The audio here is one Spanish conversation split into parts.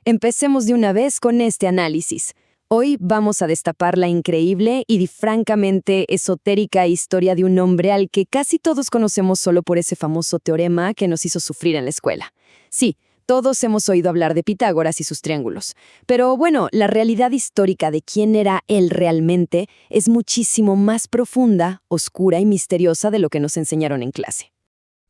Empecemos de una vez con este análisis. Hoy vamos a destapar la increíble y francamente esotérica historia de un hombre al que casi todos conocemos solo por ese famoso teorema que nos hizo sufrir en la escuela. Sí, todos hemos oído hablar de Pitágoras y sus triángulos. Pero bueno, la realidad histórica de quién era él realmente es muchísimo más profunda, oscura y misteriosa de lo que nos enseñaron en clase.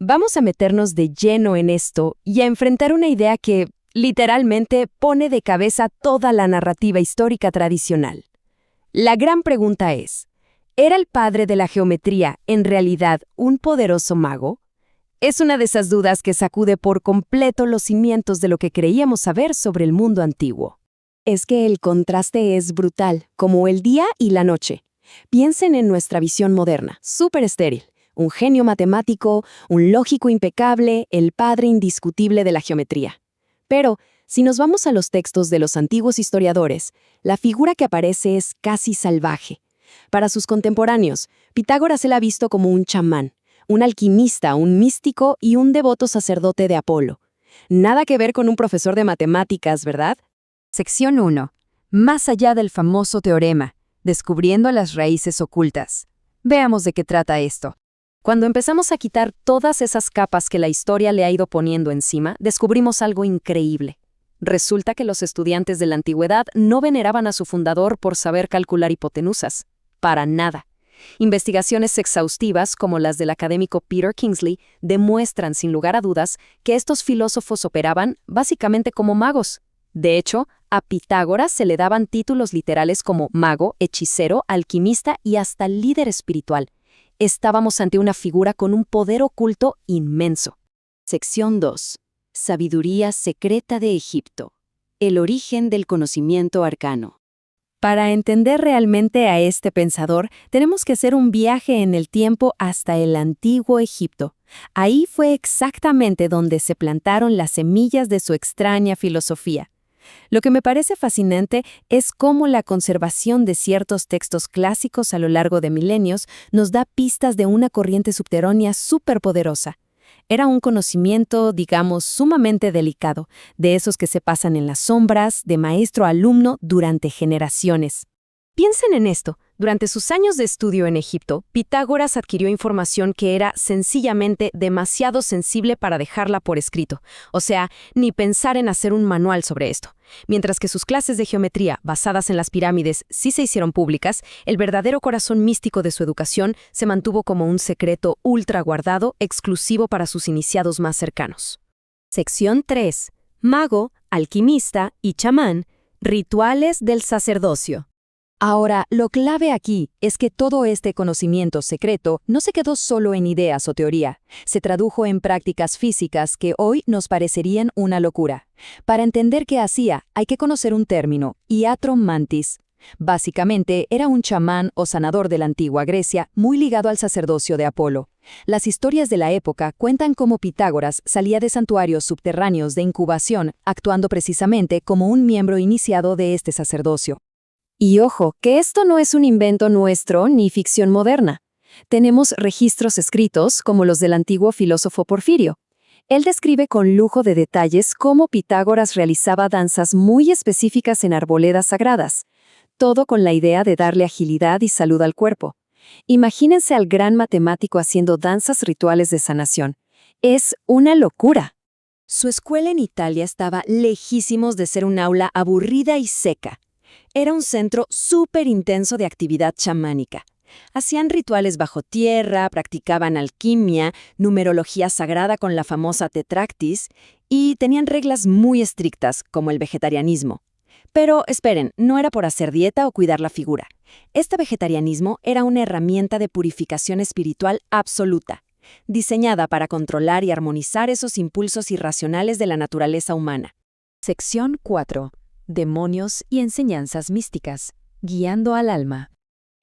Vamos a meternos de lleno en esto y a enfrentar una idea que, literalmente, pone de cabeza toda la narrativa histórica tradicional. La gran pregunta es, ¿era el padre de la geometría en realidad un poderoso mago? Es una de esas dudas que sacude por completo los cimientos de lo que creíamos saber sobre el mundo antiguo. Es que el contraste es brutal, como el día y la noche. Piensen en nuestra visión moderna, súper estéril. Un genio matemático, un lógico impecable, el padre indiscutible de la geometría. Pero, si nos vamos a los textos de los antiguos historiadores, la figura que aparece es casi salvaje. Para sus contemporáneos, Pitágoras se la ha visto como un chamán, un alquimista, un místico y un devoto sacerdote de Apolo. Nada que ver con un profesor de matemáticas, ¿verdad? Sección 1. Más allá del famoso teorema, descubriendo las raíces ocultas. Veamos de qué trata esto. Cuando empezamos a quitar todas esas capas que la historia le ha ido poniendo encima, descubrimos algo increíble. Resulta que los estudiantes de la antigüedad no veneraban a su fundador por saber calcular hipotenusas. Para nada. Investigaciones exhaustivas, como las del académico Peter Kingsley, demuestran sin lugar a dudas que estos filósofos operaban básicamente como magos. De hecho, a Pitágoras se le daban títulos literales como mago, hechicero, alquimista y hasta líder espiritual. Estábamos ante una figura con un poder oculto inmenso. Sección 2. Sabiduría secreta de Egipto. El origen del conocimiento arcano. Para entender realmente a este pensador, tenemos que hacer un viaje en el tiempo hasta el antiguo Egipto. Ahí fue exactamente donde se plantaron las semillas de su extraña filosofía. Lo que me parece fascinante es cómo la conservación de ciertos textos clásicos a lo largo de milenios nos da pistas de una corriente subterránea superpoderosa. Era un conocimiento, digamos, sumamente delicado, de esos que se pasan en las sombras, de maestro a alumno, durante generaciones. Piensen en esto. Durante sus años de estudio en Egipto, Pitágoras adquirió información que era sencillamente demasiado sensible para dejarla por escrito. O sea, ni pensar en hacer un manual sobre esto. Mientras que sus clases de geometría, basadas en las pirámides, sí se hicieron públicas, el verdadero corazón místico de su educación se mantuvo como un secreto ultra guardado, exclusivo para sus iniciados más cercanos. Sección 3. Mago, alquimista y chamán. Rituales del sacerdocio. Ahora, lo clave aquí es que todo este conocimiento secreto no se quedó solo en ideas o teoría, se tradujo en prácticas físicas que hoy nos parecerían una locura. Para entender qué hacía, hay que conocer un término, iatro mantis. Básicamente, era un chamán o sanador de la antigua Grecia muy ligado al sacerdocio de Apolo. Las historias de la época cuentan cómo Pitágoras salía de santuarios subterráneos de incubación, actuando precisamente como un miembro iniciado de este sacerdocio. Y ojo, que esto no es un invento nuestro ni ficción moderna. Tenemos registros escritos como los del antiguo filósofo Porfirio. Él describe con lujo de detalles cómo Pitágoras realizaba danzas muy específicas en arboledas sagradas, todo con la idea de darle agilidad y salud al cuerpo. Imagínense al gran matemático haciendo danzas rituales de sanación. Es una locura. Su escuela en Italia estaba lejísimos de ser un aula aburrida y seca. Era un centro súper intenso de actividad chamánica. Hacían rituales bajo tierra, practicaban alquimia, numerología sagrada con la famosa Tetractis y tenían reglas muy estrictas, como el vegetarianismo. Pero esperen, no era por hacer dieta o cuidar la figura. Este vegetarianismo era una herramienta de purificación espiritual absoluta, diseñada para controlar y armonizar esos impulsos irracionales de la naturaleza humana. Sección 4. Demonios y enseñanzas místicas, guiando al alma.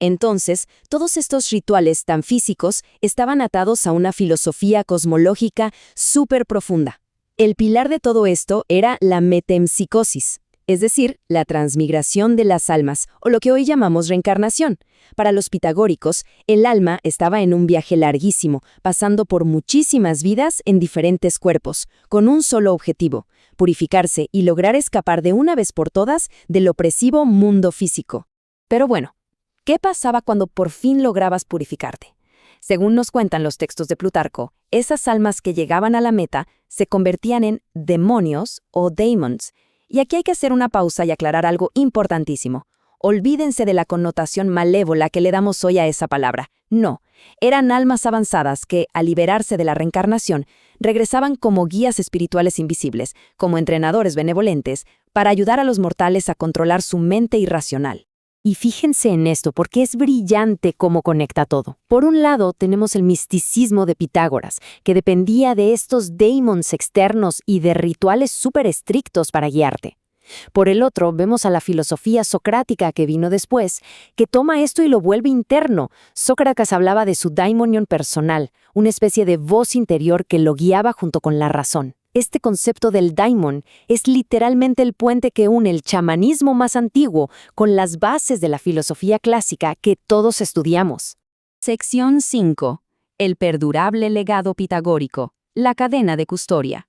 Entonces, todos estos rituales tan físicos estaban atados a una filosofía cosmológica súper profunda. El pilar de todo esto era la metempsicosis. es decir, la transmigración de las almas, o lo que hoy llamamos reencarnación. Para los pitagóricos, el alma estaba en un viaje larguísimo, pasando por muchísimas vidas en diferentes cuerpos, con un solo objetivo: purificarse y lograr escapar de una vez por todas del opresivo mundo físico. Pero bueno, ¿qué pasaba cuando por fin lograbas purificarte? Según nos cuentan los textos de Plutarco, esas almas que llegaban a la meta se convertían en demonios o daemons. Y aquí hay que hacer una pausa y aclarar algo importantísimo. Olvídense de la connotación malévola que le damos hoy a esa palabra. No, eran almas avanzadas que, al liberarse de la reencarnación, regresaban como guías espirituales invisibles, como entrenadores benevolentes, para ayudar a los mortales a controlar su mente irracional. Y fíjense en esto, porque es brillante cómo conecta todo. Por un lado, tenemos el misticismo de Pitágoras, que dependía de estos daemons externos y de rituales súper estrictos para guiarte. Por el otro, vemos a la filosofía socrática que vino después, que toma esto y lo vuelve interno. Sócrates hablaba de su daimonion personal, una especie de voz interior que lo guiaba junto con la razón. Este concepto del daimon es literalmente el puente que une el chamanismo más antiguo con las bases de la filosofía clásica que todos estudiamos. Sección 5. El perdurable legado pitagórico, la cadena de custodia.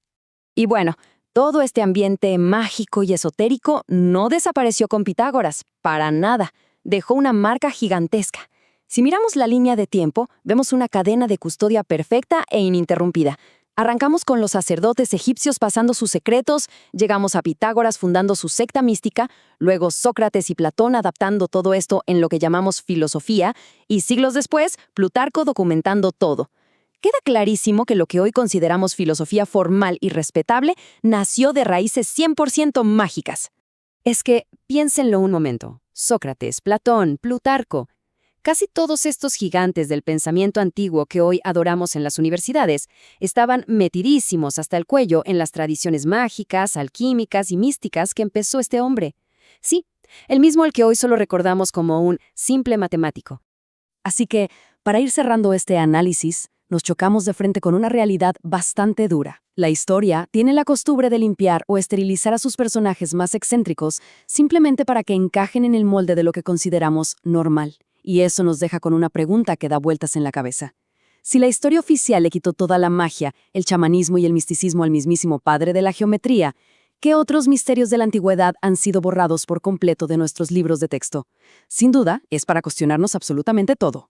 Y bueno, todo este ambiente mágico y esotérico no desapareció con Pitágoras, para nada. Dejó una marca gigantesca. Si miramos la línea de tiempo, vemos una cadena de custodia perfecta e ininterrumpida. Arrancamos con los sacerdotes egipcios pasando sus secretos, llegamos a Pitágoras fundando su secta mística, luego Sócrates y Platón adaptando todo esto en lo que llamamos filosofía, y siglos después, Plutarco documentando todo. Queda clarísimo que lo que hoy consideramos filosofía formal y respetable nació de raíces 100% mágicas. Es que, piénsenlo un momento, Sócrates, Platón, Plutarco, casi todos estos gigantes del pensamiento antiguo que hoy adoramos en las universidades estaban metidísimos hasta el cuello en las tradiciones mágicas, alquímicas y místicas que empezó este hombre. Sí, el mismo al que hoy solo recordamos como un simple matemático. Así que, para ir cerrando este análisis, nos chocamos de frente con una realidad bastante dura. La historia tiene la costumbre de limpiar o esterilizar a sus personajes más excéntricos simplemente para que encajen en el molde de lo que consideramos normal. Y eso nos deja con una pregunta que da vueltas en la cabeza. Si la historia oficial le quitó toda la magia, el chamanismo y el misticismo al mismísimo padre de la geometría, ¿qué otros misterios de la antigüedad han sido borrados por completo de nuestros libros de texto? Sin duda, es para cuestionarnos absolutamente todo.